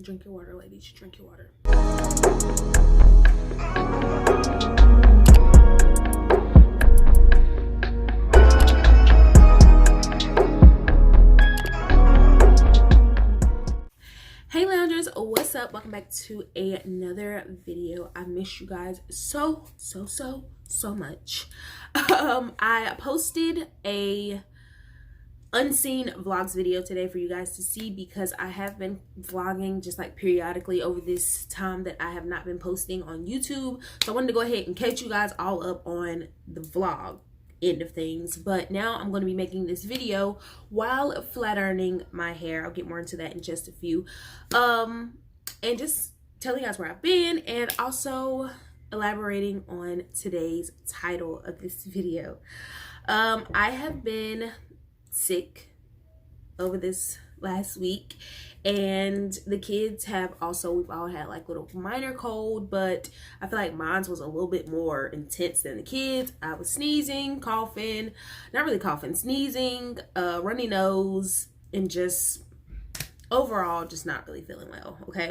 Drink your water, ladies. Drink your water. Hey loungers, what's up? Welcome back to another video. I miss you guys so much. I posted a unseen vlogs video today for you guys to see because I have been vlogging just like periodically over this time that I have not been posting on YouTube. So I wanted to go ahead and catch you guys all up on the vlog end of things, but now I'm going to be making this video while flat ironing my hair. I'll get more into that in just a few, and just telling you guys where I've been and also elaborating on today's title of this video. I have been sick over this last week, and the kids have also, we've all had like little minor cold, but I feel like mine was a little bit more intense than the kids. I was sneezing, coughing, not really coughing, sneezing, runny nose, and just overall just not really feeling well. Okay.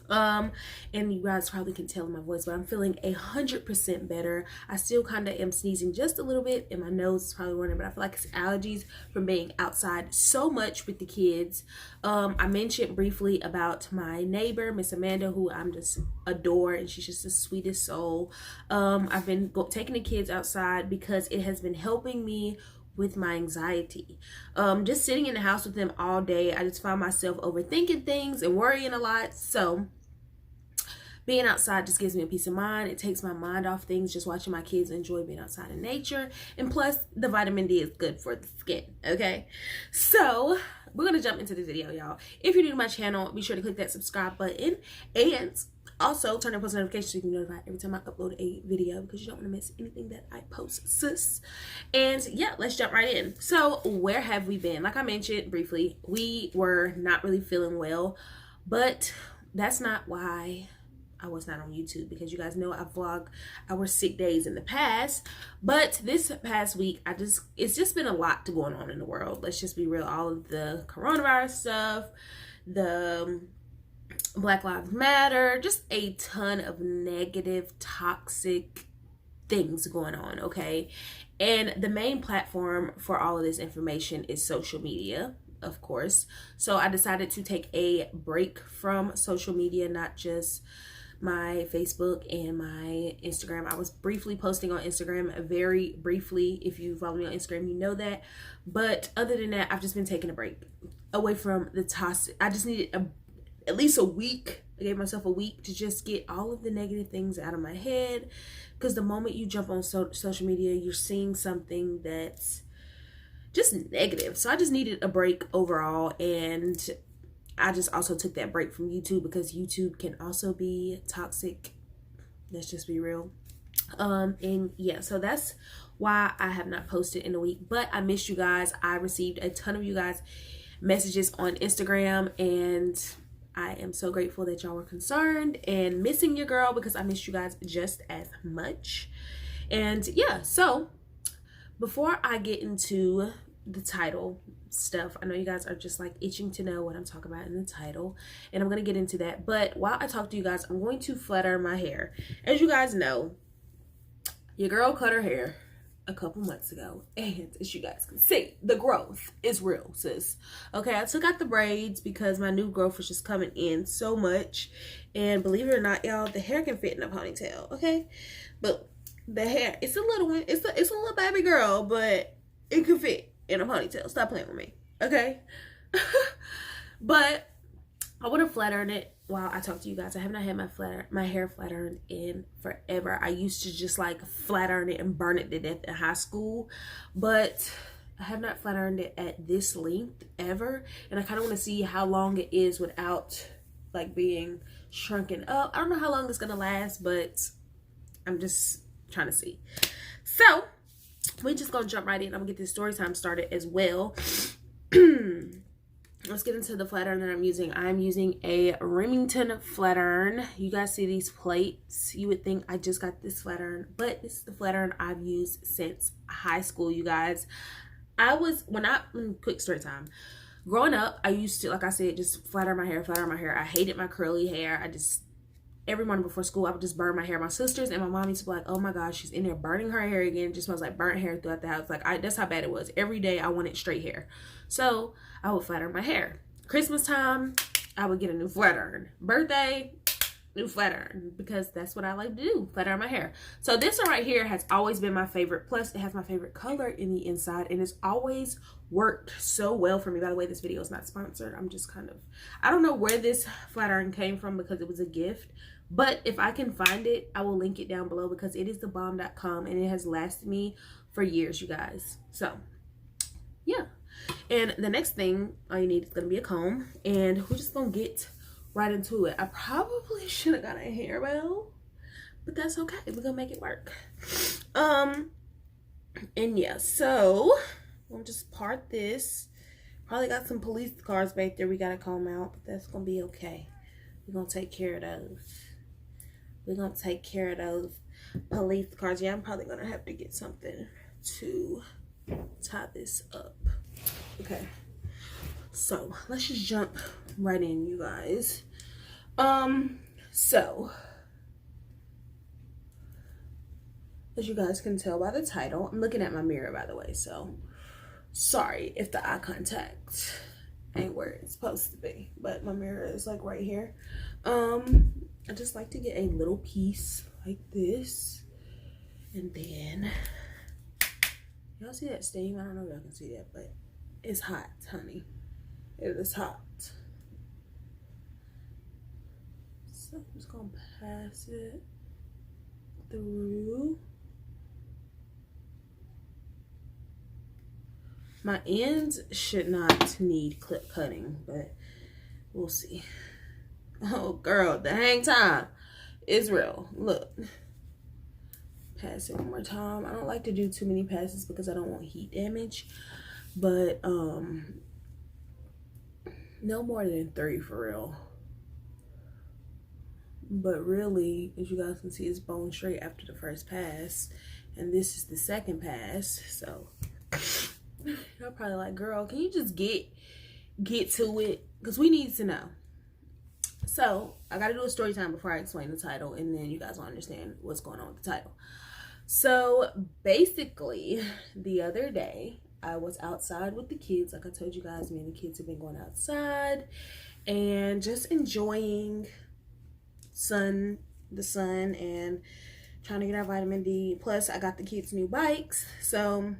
And you guys probably can tell in my voice, but I'm feeling 100% better. I still kind of am sneezing just a little bit, and my nose is probably running, but I feel like it's allergies from being outside so much with the kids. I mentioned briefly about my neighbor, Miss Amanda, who I'm just adore, and she's just the sweetest soul. I've been taking the kids outside because it has been helping me with my anxiety. Just sitting in the house with them all day, I just find myself overthinking things and worrying a lot. So being outside just gives me a peace of mind. It takes my mind off things, just watching my kids enjoy being outside in nature. And plus, the vitamin D is good for the skin, okay? So we're gonna jump into the video, y'all. If you're new to my channel, be sure to click that subscribe button and also turn on post notifications so you can be notified every time I upload a video, because you don't want to miss anything that I post, sis. And yeah, let's jump right in. So where have we been? Like I mentioned briefly, we were not really feeling well, but that's not why I was not on YouTube, because you guys know I vlogged our sick days in the past. But this past week, it's just been a lot going on in the world. Let's just be real. All of the coronavirus stuff, the Black Lives Matter, just a ton of negative, toxic things going on, okay? And the main platform for all of this information is social media, of course. So I decided to take a break from social media, not just my Facebook and my Instagram. I was briefly posting on Instagram, very briefly. If you follow me on Instagram, you know that. But other than that, I've just been taking a break away from the toxic. I just needed at least a week. I gave myself a week to just get all of the negative things out of my head, because the moment you jump on social media, you're seeing something that's just negative. So I just needed a break overall, and I just also took that break from YouTube because YouTube can also be toxic. Let's just be real. And yeah, so that's why I have not posted in a week, but I miss you guys. I received a ton of you guys messages on Instagram, and I am so grateful that y'all were concerned and missing your girl, because I miss you guys just as much. And yeah, so before I get into the title stuff, I know you guys are just like itching to know what I'm talking about in the title, and I'm going to get into that. But while I talk to you guys, I'm going to flat iron my hair. As you guys know, your girl cut her hair a couple months ago, and as you guys can see, the growth is real, sis. Okay, I took out the braids because my new growth was just coming in so much, and believe it or not, y'all, the hair can fit in a ponytail, okay? But the hair, it's a little one, it's a little baby girl, but it can fit in a ponytail. Stop playing with me, okay? But I want to flat iron it while I talk to you guys. I have not had my hair flat ironed in forever. I used to just like flat iron it and burn it to death in high school, but I have not flat ironed it at this length ever, and I kind of want to see how long it is without like being shrunken up. I don't know how long it's gonna last, but I'm just trying to see. So we're just gonna jump right in. I'm gonna get this story time started as well. Let's get into the flat iron that I'm using. I'm using a Remington flat iron. You guys see these plates. You would think I just got this flat iron, but this is the flat iron I've used since high school, you guys. Quick story time. Growing up, I used to, like I said, just flat iron my hair. I hated my curly hair. Every morning before school, I would just burn my hair. My sisters and my mom used to be like, oh my gosh, she's in there burning her hair again. It just smells like burnt hair throughout the house. Like, that's how bad it was. Every day I wanted straight hair. So I would flat iron my hair. Christmas time, I would get a new flat iron. Birthday, new flat iron, because that's what I like to do, flat iron my hair. So this one right here has always been my favorite. Plus, it has my favorite color in the inside, and it's always worked so well for me. By the way, this video is not sponsored. I'm just kind of, I don't know where this flat iron came from because it was a gift. But if I can find it, I will link it down below because it is thebomb.com and it has lasted me for years, you guys. So, yeah. And the next thing all you need is going to be a comb. And we're just going to get right into it. I probably should have got a hairbell, but that's okay. We're going to make it work. And yeah, so we'll just part this. Probably got some police cars back there we got to comb out, but that's going to be okay. We're going to take care of those. We're going to take care of those police cars. Yeah, I'm probably going to have to get something to tie this up. Okay. So, let's just jump right in, you guys. So, as you guys can tell by the title, I'm looking at my mirror, by the way. So, sorry if the eye contact ain't where it's supposed to be. But my mirror is like right here. I just like to get a little piece like this, and then y'all see that steam? I don't know if y'all can see that, but it's hot, honey. It is hot. So I'm just gonna pass it through. My ends should not need clip cutting, but we'll see. Oh, girl, the hang time is real. Look. Pass it one more time. I don't like to do too many passes because I don't want heat damage. But, no more than 3 for real. But really, as you guys can see, it's bone straight after the first pass. And this is the second pass. So, you're probably like, girl, can you just get to it? Because we need to know. So, I got to do a story time before I explain the title, and then you guys will understand what's going on with the title. So, basically, the other day, I was outside with the kids. Like I told you guys, me and the kids have been going outside and just enjoying the sun, and trying to get our vitamin D. Plus, I got the kids new bikes, so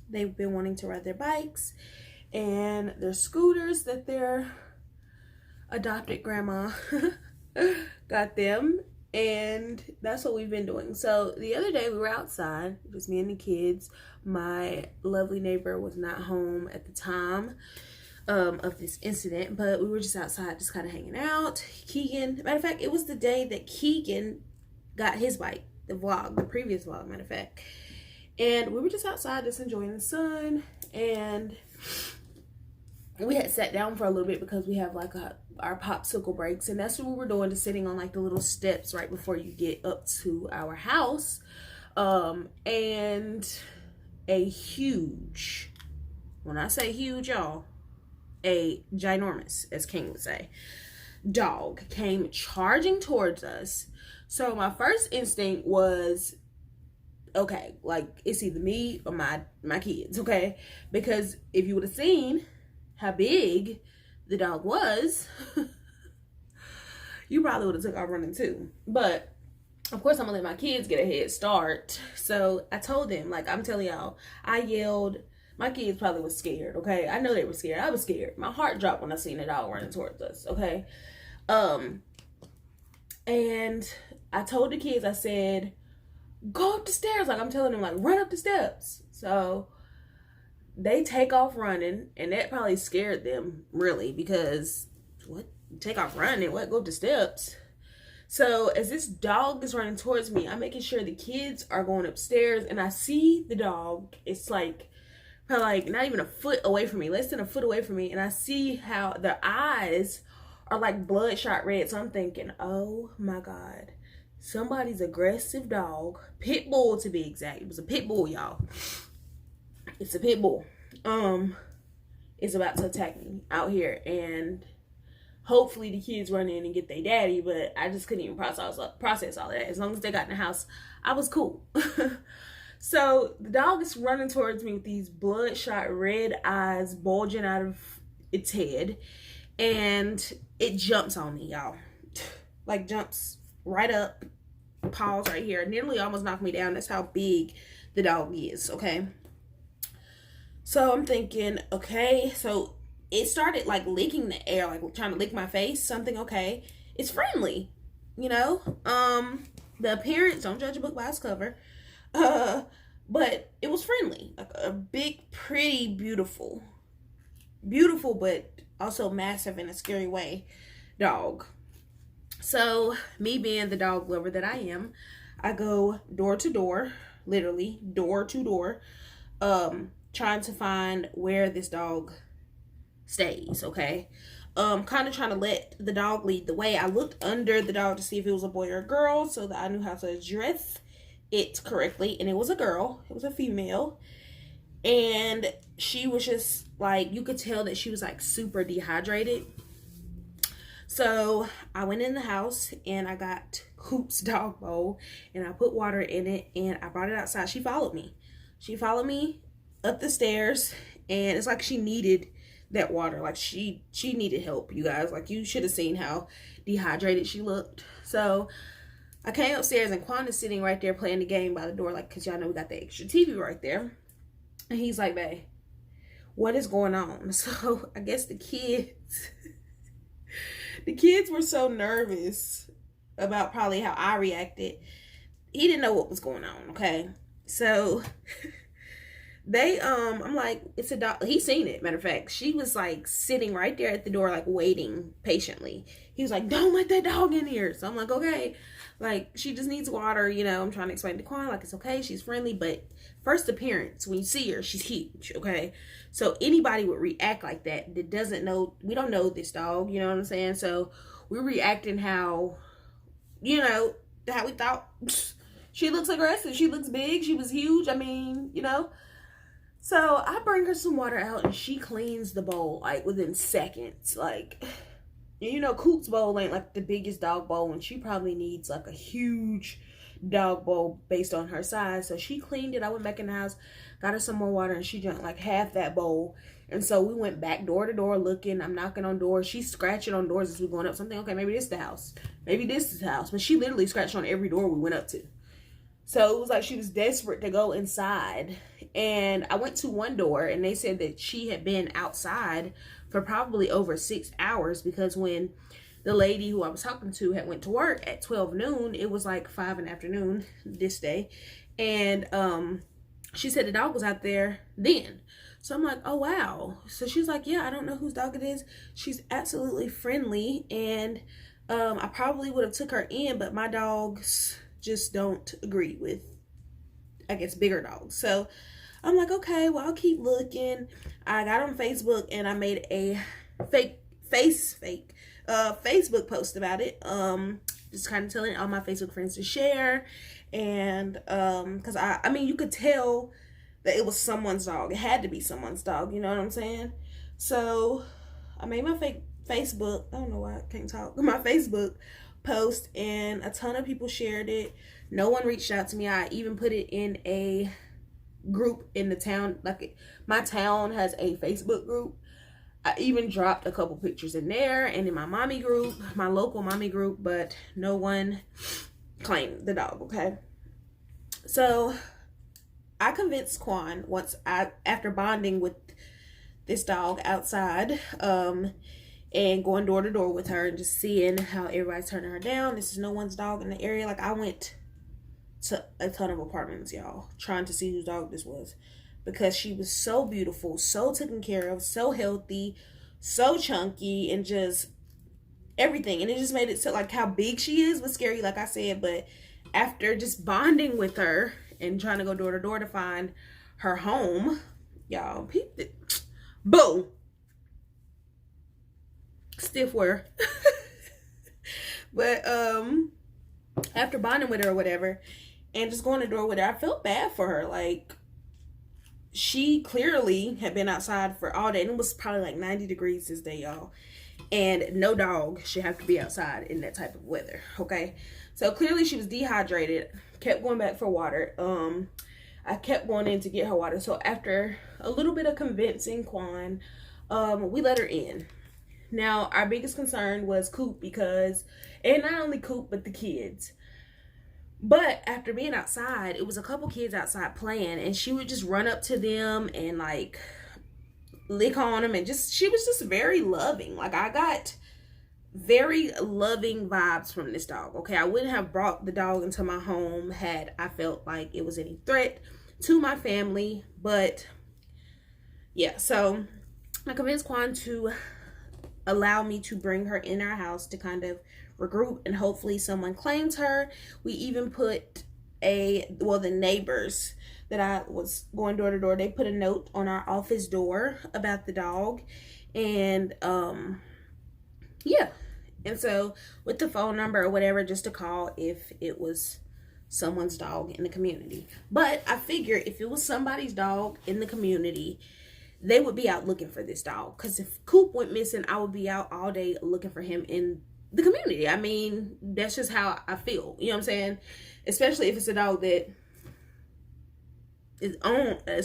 they've been wanting to ride their bikes, and their scooters that their adopted grandma got them, and that's what we've been doing. So the other day we were outside, just me and the kids. My lovely neighbor was not home at the time of this incident, but we were just outside, just kind of hanging out. Keegan, matter of fact, it was the day that Keegan got his bike, the previous vlog, matter of fact. And we were just outside, just enjoying the sun, and we had sat down for a little bit because we have like our popsicle breaks, and that's what we were doing, just sitting on like the little steps right before you get up to our house. And a huge, when I say huge, y'all, a ginormous, as King would say, dog came charging towards us. So my first instinct was, okay, like it's either me or my kids, okay? Because if you would have seen how big the dog was, you probably would have took off running too. But of course I'm gonna let my kids get a head start. So I told them, like, I'm telling y'all, I yelled. My kids probably was scared, okay? I know they were scared. I was scared. My heart dropped when I seen the dog running towards us, okay? And I told the kids, I said, go up the stairs. Like, I'm telling them, like, run up the steps. So they take off running, and that probably scared them, really, because what? Take off running? What? Go up the steps? So as this dog is running towards me, I'm making sure the kids are going upstairs, and I see the dog. It's like probably like not even a foot away from me, less than a foot away from me, and I see how their eyes are like bloodshot red. So I'm thinking, oh my God, somebody's aggressive dog, pit bull to be exact. It was a pit bull, y'all. It's a pit bull. is about to attack me out here, and hopefully the kids run in and get their daddy, but I just couldn't even process all of that. As long as they got in the house, I was cool. So the dog is running towards me with these bloodshot red eyes bulging out of its head, and it jumps on me, y'all. Like, jumps right up, paws right here, nearly almost knocked me down. That's how big the dog is, okay? So I'm thinking, okay, so it started like licking the air, like trying to lick my face, something, okay. It's friendly, you know? The appearance, don't judge a book by its cover. But it was friendly, like a big, pretty, beautiful, but also massive in a scary way dog. So me being the dog lover that I am, I go door to door, literally door to door, trying to find where this dog stays, okay? Kind of trying to let the dog lead the way. I looked under the dog to see if it was a boy or a girl so that I knew how to address it correctly, and it was a girl. It was a female, and she was just like, you could tell that she was like super dehydrated. So I went in the house and I got Coop's dog bowl and I put water in it and I brought it outside. She followed me up the stairs, and it's like she needed that water. Like she needed help, you guys. Like, you should have seen how dehydrated she looked. So I came upstairs and Quon is sitting right there playing the game by the door, like, because y'all know we got the extra TV right there. And he's like, babe, what is going on? So I guess the kids were so nervous about probably how I reacted. He didn't know what was going on, okay? So they, I'm like, it's a dog. He seen it, matter of fact. She was like sitting right there at the door, like waiting patiently. He was like, don't let that dog in here. So I'm like, okay. Like, she just needs water, you know. I'm trying to explain to Quon, like, it's okay, she's friendly, but first appearance, when you see her, she's huge, okay? So anybody would react like that doesn't know, we don't know this dog, you know what I'm saying? So we're reacting how, you know, how we thought. She looks aggressive, she looks big, she was huge, I mean, you know. So I bring her some water out and she cleans the bowl, like, within seconds, like. You know, Coop's bowl ain't like the biggest dog bowl, and she probably needs like a huge dog bowl based on her size. So she cleaned it. I went back in the house, got her some more water, and she drank like half that bowl. And so we went back door to door looking. I'm knocking on doors. She's scratching on doors as we're going up. Something, okay, maybe this is the house. Maybe this is the house. But she literally scratched on every door we went up to. So it was like she was desperate to go inside. And I went to one door and they said that she had been outside for probably over 6 hours, because when the lady who I was talking to had went to work at 12 noon, it was like 5 in the afternoon this day. And she said the dog was out there then. So I'm like, oh, wow. So she's like, yeah, I don't know whose dog it is. She's absolutely friendly. And I probably would have took her in, but my dogs just don't agree with, I guess, bigger dogs. So I'm like, okay, well, I'll keep looking. I got on Facebook and I made a Facebook post about it. Just kind of telling all my Facebook friends to share. And because I mean, you could tell that it was someone's dog. It had to be someone's dog, you know what I'm saying? So I made my Facebook, I don't know why I can't talk, my Facebook post, and a ton of people shared it. No one reached out to me. I even put it in a group in the town. Like, my town has a Facebook group. I even dropped a couple pictures in there and in my mommy group, my local mommy group, but no one claimed the dog, okay? So I convinced Quon, after bonding with this dog outside, and going door to door with her and just seeing how everybody's turning her down. This is no one's dog in the area. Like, I went to a ton of apartments, y'all, trying to see whose dog this was, because she was so beautiful, so taken care of, so healthy, so chunky, and just everything. And it just made it so, like, how big she is was scary, like I said. But after just bonding with her and trying to go door to door to find her home, y'all, peeped it. Boom. Stiff wear. But after bonding with her or whatever and just going to door with her, I felt bad for her. Like, she clearly had been outside for all day, and it was probably like 90 degrees this day, y'all. And no dog should have to be outside in that type of weather, okay? So clearly she was dehydrated, kept going back for water. I kept going in to get her water. So after a little bit of convincing Quon, we let her in. Now, our biggest concern was Coop because, and not only Coop, but the kids. But after being outside, it was a couple kids outside playing, and she would just run up to them and like lick on them, and just, she was just very loving. Like, I got very loving vibes from this dog, okay? I wouldn't have brought the dog into my home had I felt like it was any threat to my family. But yeah, so I convinced Quon to allow me to bring her in our house to kind of regroup, and hopefully someone claims her. We even put the neighbors that I was going door to door, they put a note on our office door about the dog. And yeah, and so with the phone number or whatever, just to call if it was someone's dog in the community. But I figure if it was somebody's dog in the community, they would be out looking for this dog. Because if Coop went missing, I would be out all day looking for him in the community. I mean, that's just how I feel. You know what I'm saying? Especially if it's a dog that is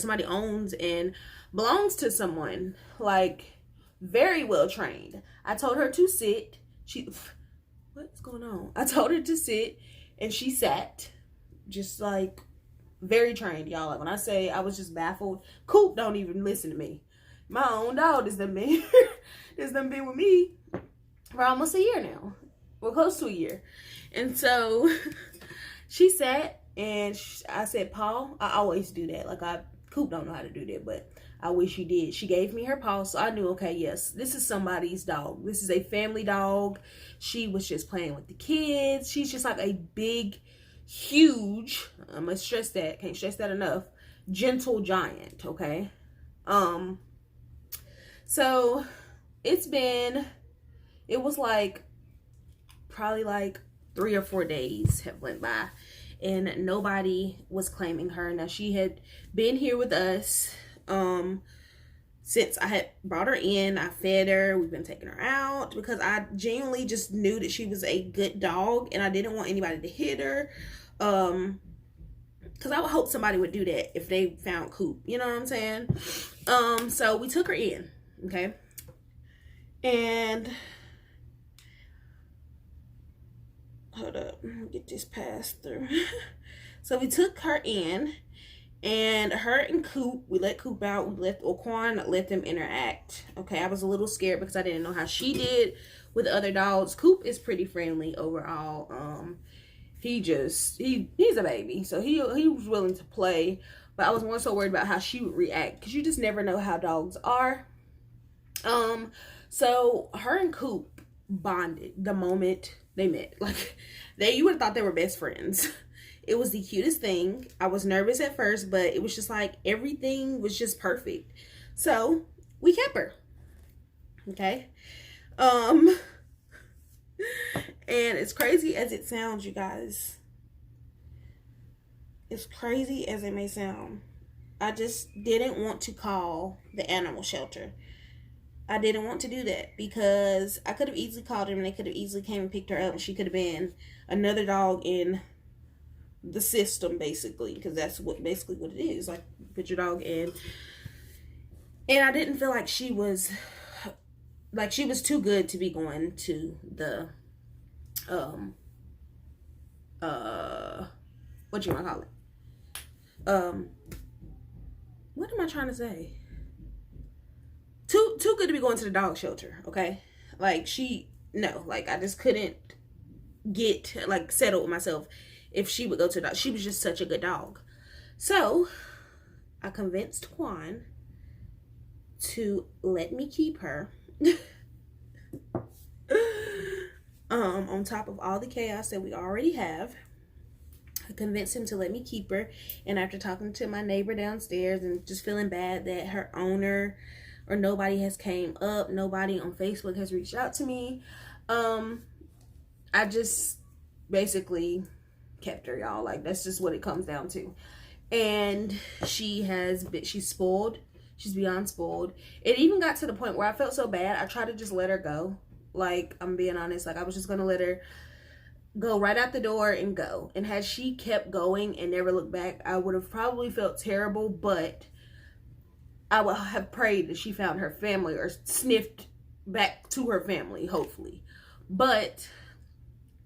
somebody owns and belongs to someone, like very well trained. I told her to sit. What's going on? I told her to sit, and she sat, just like very trained, y'all. Like when I say I was just baffled, Coop don't even listen to me. My own dog has done been with me for almost a year now. We're close to a year. And so she sat, and I said, paw. I always do that. Like, Coop don't know how to do that, but I wish she did. She gave me her paw, so I knew, okay, yes, this is somebody's dog. This is a family dog. She was just playing with the kids. She's just like a big, huge, I'm gonna stress that, can't stress that enough, gentle giant, okay? So it was like probably like 3 or 4 days have went by, and nobody was claiming her. Now, she had been here with us since I had brought her in. I fed her, we've been taking her out because I genuinely just knew that she was a good dog, and I didn't want anybody to hit her, because I would hope somebody would do that if they found Coop, you know what I'm saying? So we took her in, okay? And hold up, get this passed through. So we took her in, and her and Coop, we let Coop out. Quon let them interact. Okay, I was a little scared because I didn't know how she did with other dogs. Coop is pretty friendly overall. He's a baby, so he was willing to play. But I was more so worried about how she would react, because you just never know how dogs are. So her and Coop bonded the moment they met. Like, you would have thought they were best friends. It was the cutest thing. I was nervous at first, but it was just like everything was just perfect. So we kept her. Okay. And as crazy as it sounds, you guys, as crazy as it may sound, I just didn't want to call the animal shelter. I didn't want to do that because I could have easily called them, and they could have easily came and picked her up, and she could have been another dog in the system, basically, because that's basically what it is. Like, put your dog in. And I didn't feel like she was too good to be going to the what you want to call it, what am I trying to say? Too good to be going to the dog shelter, okay? Like, I just couldn't get, like, settled with myself if she would go to the dog. She was just such a good dog. So I convinced Quon to let me keep her. On top of all the chaos that we already have. I convinced him to let me keep her. And after talking to my neighbor downstairs and just feeling bad that her owner or nobody has came up, nobody on Facebook has reached out to me, I just basically kept her, y'all. Like, that's just what it comes down to. and she's spoiled. She's beyond spoiled. It even got to the point where I felt so bad, I tried to just let her go. Like, I'm being honest, like I was just gonna let her go right out the door and go. And had she kept going and never looked back, I would have probably felt terrible, but I would have prayed that she found her family or sniffed back to her family, hopefully. But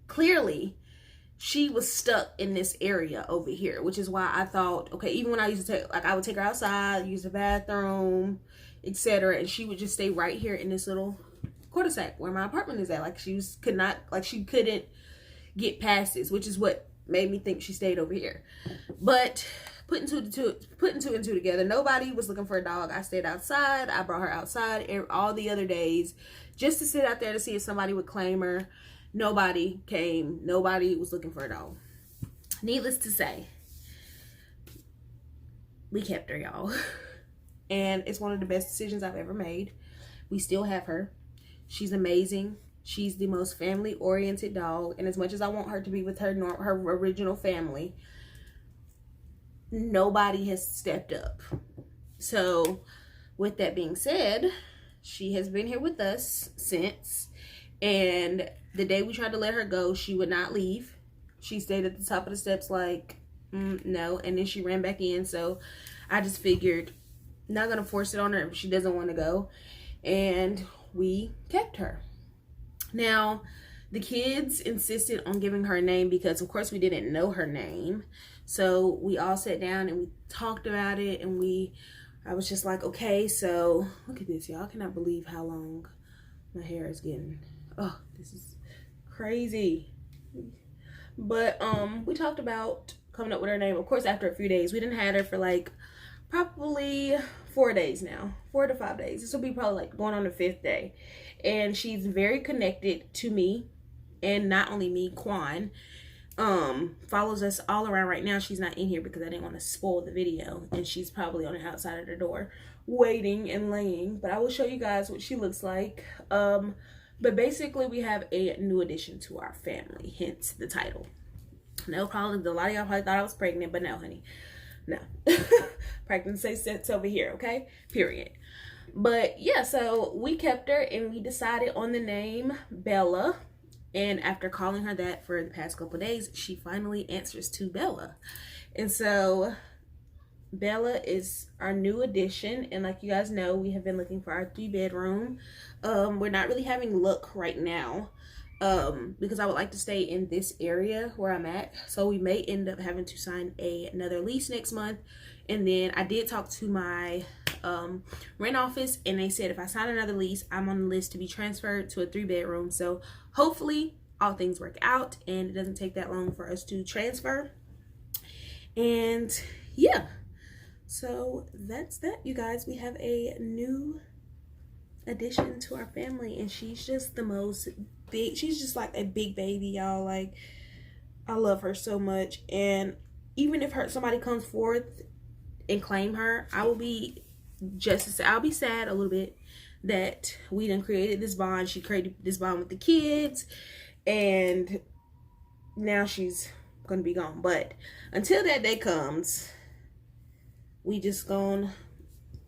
clearly she was stuck in this area over here, which is why I thought, okay, even when I used to take, like, I would take her outside, use the bathroom, etc., and she would just stay right here in this little cul-de-sac where my apartment is at. Like, she couldn't get past this, which is what made me think she stayed over here. But putting two and two together, nobody was looking for a dog. I stayed outside. I brought her outside all the other days just to sit out there to see if somebody would claim her. Nobody came. Nobody was looking for a dog. Needless to say, we kept her, y'all. And it's one of the best decisions I've ever made. We still have her. She's amazing. She's the most family-oriented dog. And as much as I want her to be with her original family, nobody has stepped up. So with that being said, she has been here with us since. And the day we tried to let her go, she would not leave. She stayed at the top of the steps like, no. And then she ran back in. So I just figured, not going to force it on her if she doesn't want to go. And we kept her. Now, the kids insisted on giving her a name because, of course, we didn't know her name. So we all sat down and we talked about it. And I was just like, okay, so look at this, y'all. I cannot believe how long my hair is getting. Oh, this is crazy. But we talked about coming up with her name. Of course, after a few days. We didn't have her for like probably 4 days now. 4 to 5 days. This will be probably like going on the 5th day. And she's very connected to me. And not only me, Quon. Follows us all around right now. She's not in here because I didn't want to spoil the video. And she's probably on the outside of the door waiting and laying. But I will show you guys what she looks like. But basically, we have a new addition to our family, hence the title. No, probably a lot of y'all probably thought I was pregnant, but no, honey, no. Pregnancy sits over here, okay? Period. But yeah, so we kept her and we decided on the name Bella. And after calling her that for the past couple of days, she finally answers to Bella. And so Bella is our new addition, and like you guys know, we have been looking for our 3-bedroom. We're not really having luck right now because I would like to stay in this area where I'm at. So we may end up having to sign another lease next month. And then I did talk to my rent office, and they said if I sign another lease, I'm on the list to be transferred to a 3-bedroom. So hopefully all things work out and it doesn't take that long for us to transfer. And yeah. So that's that, you guys. We have a new addition to our family, and she's just the most big. She's just like a big baby, y'all. Like, I love her so much. And even if somebody comes forth and claim her, I will be I'll be sad a little bit that we done created this bond. She created this bond with the kids, and now she's gonna be gone. But until that day comes, we just gonna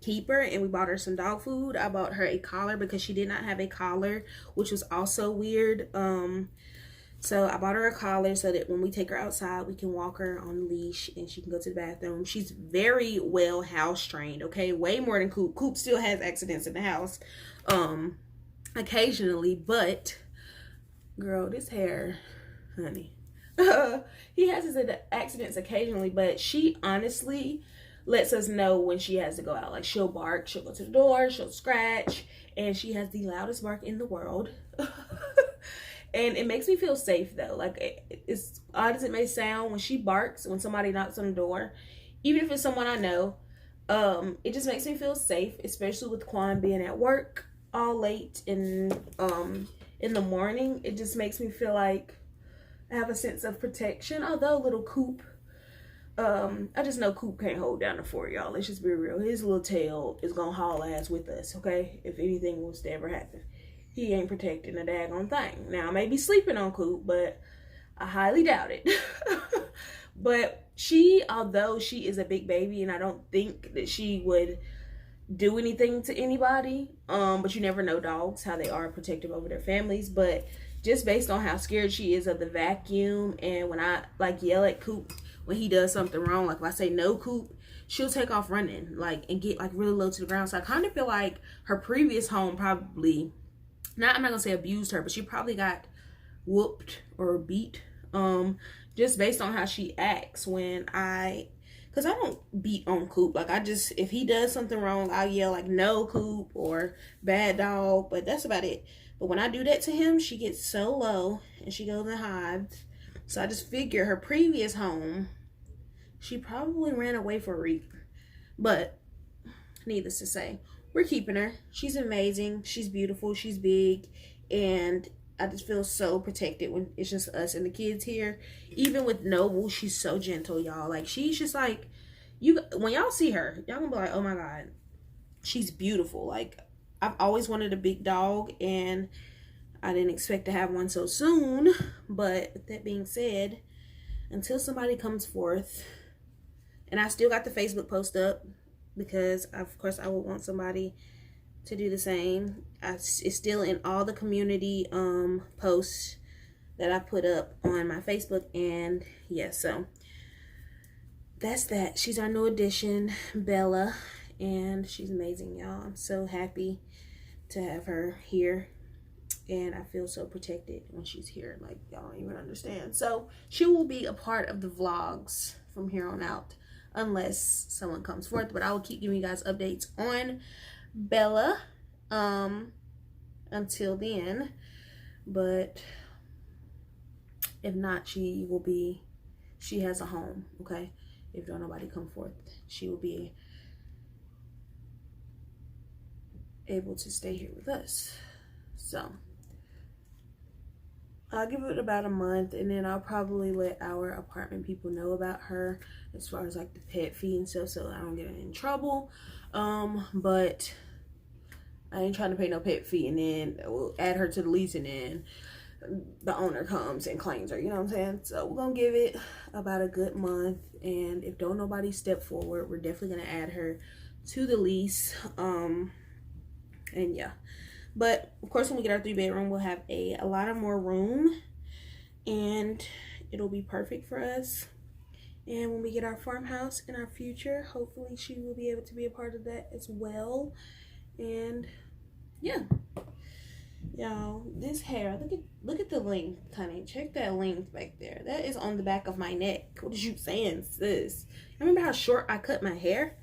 keep her. And we bought her some dog food. I bought her a collar because she did not have a collar, which was also weird. So I bought her a collar so that when we take her outside, we can walk her on a leash and she can go to the bathroom. She's very well house trained, okay? Way more than Coop. Coop still has accidents in the house occasionally, but girl, this hair, honey. He has his accidents occasionally, but she honestly lets us know when she has to go out. Like, she'll bark, she'll go to the door, she'll scratch, and she has the loudest bark in the world. And it makes me feel safe, though. Like, it's odd as it may sound, when she barks, when somebody knocks on the door, even if it's someone I know, it just makes me feel safe, especially with Quon being at work all late in the morning. It just makes me feel like I have a sense of protection. Although little Coop, I just know Coop can't hold down the fort, y'all. Let's just be real. His little tail is gonna haul ass with us, okay? If anything was to ever happen. He ain't protecting a daggone thing. Now, I may be sleeping on Coop, but I highly doubt it. But although she is a big baby, and I don't think that she would do anything to anybody, but you never know dogs, how they are protective over their families. But just based on how scared she is of the vacuum, and when I like yell at Coop when he does something wrong, like if I say no Coop, she'll take off running, like, and get like really low to the ground. So I kind of feel like her previous home probably, I'm not gonna say abused her, but she probably got whooped or beat, just based on how she acts when because I don't beat on Coop. Like, if he does something wrong, I'll yell like no Coop or bad dog, but that's about it. But when I do that to him, she gets so low and she goes and hides. So I just figure her previous home, she probably ran away for a reason. But needless to say, we're keeping her. She's amazing. She's beautiful. She's big. And I just feel so protected when it's just us and the kids here. Even with Noble, she's so gentle, y'all. Like, she's just like, when y'all see her, y'all gonna be like, oh my God, she's beautiful. Like, I've always wanted a big dog, and I didn't expect to have one so soon. But with that being said, until somebody comes forth, and I still got the Facebook post up, because of course I would want somebody to do the same. It's still in all the community posts that I put up on my Facebook. And yeah, so that's that. She's our new addition, Bella, and she's amazing, y'all. I'm so happy to have her here, and I feel so protected when she's here, like, y'all don't even understand. So she will be a part of the vlogs from here on out, unless someone comes forth. But I will keep giving you guys updates on Bella until then. But if not, she has a home, okay? If don't nobody come forth, she will be able to stay here with us. So I'll give it about a month, and then I'll probably let our apartment people know about her as far as like the pet fee and stuff, so I don't get in trouble. But I ain't trying to pay no pet fee and then we'll add her to the lease and then the owner comes and claims her, you know what I'm saying? So we're gonna give it about a good month, and if don't nobody step forward, we're definitely gonna add her to the lease. And yeah, but of course when we get our 3-bedroom, we'll have a lot of more room, and it'll be perfect for us. And when we get our farmhouse in our future, hopefully she will be able to be a part of that as well. And yeah, y'all, this hair, look at the length, honey. Check that length back there. That is on the back of my neck. What is you saying, sis? Remember how short I cut my hair?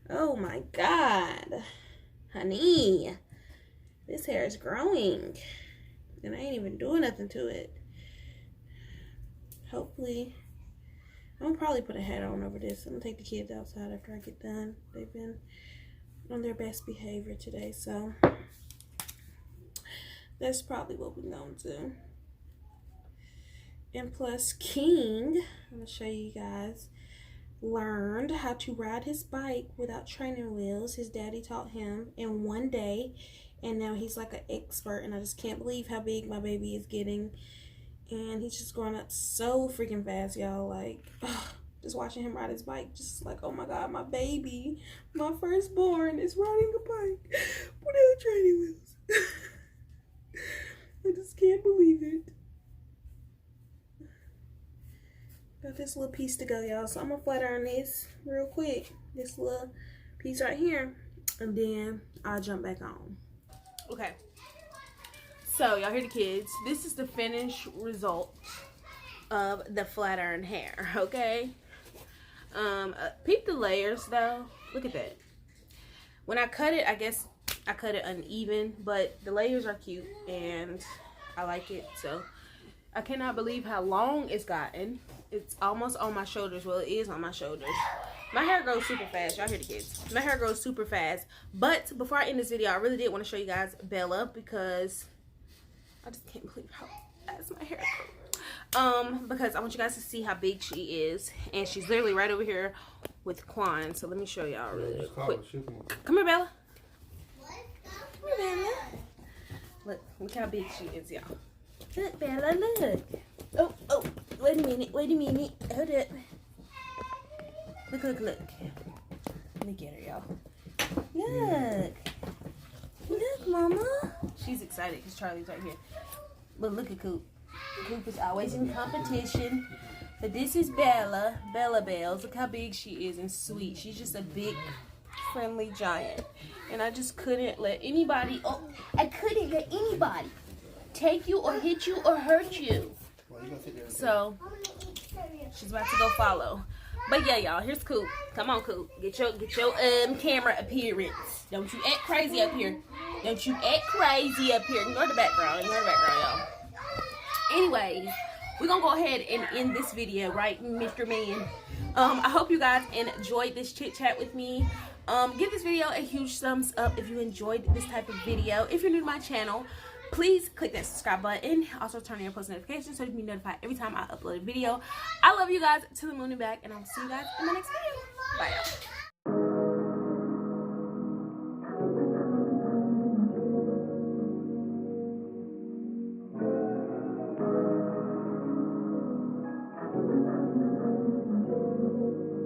Oh my God, honey, this hair is growing, and I ain't even doing nothing to it. Hopefully, I'm gonna probably put a hat on over this. I'm gonna take the kids outside after I get done. They've been on their best behavior today, so that's probably what we're gonna do. And plus, King, I'm gonna show you guys, learned how to ride his bike without training wheels. His daddy taught him in one day, and now he's like an expert, and I just can't believe how big my baby is getting. And he's just growing up so freaking fast, y'all. Like, just watching him ride his bike, just like, oh my God, my baby, my firstborn is riding a bike without training wheels. I just can't believe it. Got this little piece to go, y'all. So I'm gonna flat iron this real quick. This little piece right here, and then I'll jump back on. Okay. So y'all hear the kids. This is the finished result of the flat iron hair. Okay. Peep the layers though. Look at that. When I cut it, I guess I cut it uneven, but the layers are cute and I like it. So I cannot believe how long it's gotten. It's almost on my shoulders. Well, it is on my shoulders. My hair grows super fast. Y'all hear the kids. My hair grows super fast. But before I end this video, I really did want to show you guys Bella, because I just can't believe how fast my hair grows. Because I want you guys to see how big she is. And she's literally right over here with Quon. So let me show y'all really quick. Come here, Bella. Come here, Bella. Look how big she is, y'all. Look, Bella, look. Oh, Wait a minute. Hold up. Look. Look at her, y'all. Look, Mama. She's excited because Charlie's right here. But look at Coop. Coop is always in competition. But this is Bella. Bella Bells. Look how big she is and sweet. She's just a big, friendly giant. And I just couldn't let anybody, take you or hit you or hurt you. So, she's about to go follow. But yeah, y'all, here's Coop. Come on, Coop. Get your camera appearance. Don't you act crazy up here. Ignore the background, y'all. Anyways, we're gonna go ahead and end this video, right, Mr. Man? I hope you guys enjoyed this chit chat with me. Give this video a huge thumbs up if you enjoyed this type of video. If you're new to my channel, please click that subscribe button. Also turn on your post notifications so you can be notified every time I upload a video. I love you guys to the moon and back, and I'll see you guys in my next video. Bye, y'all.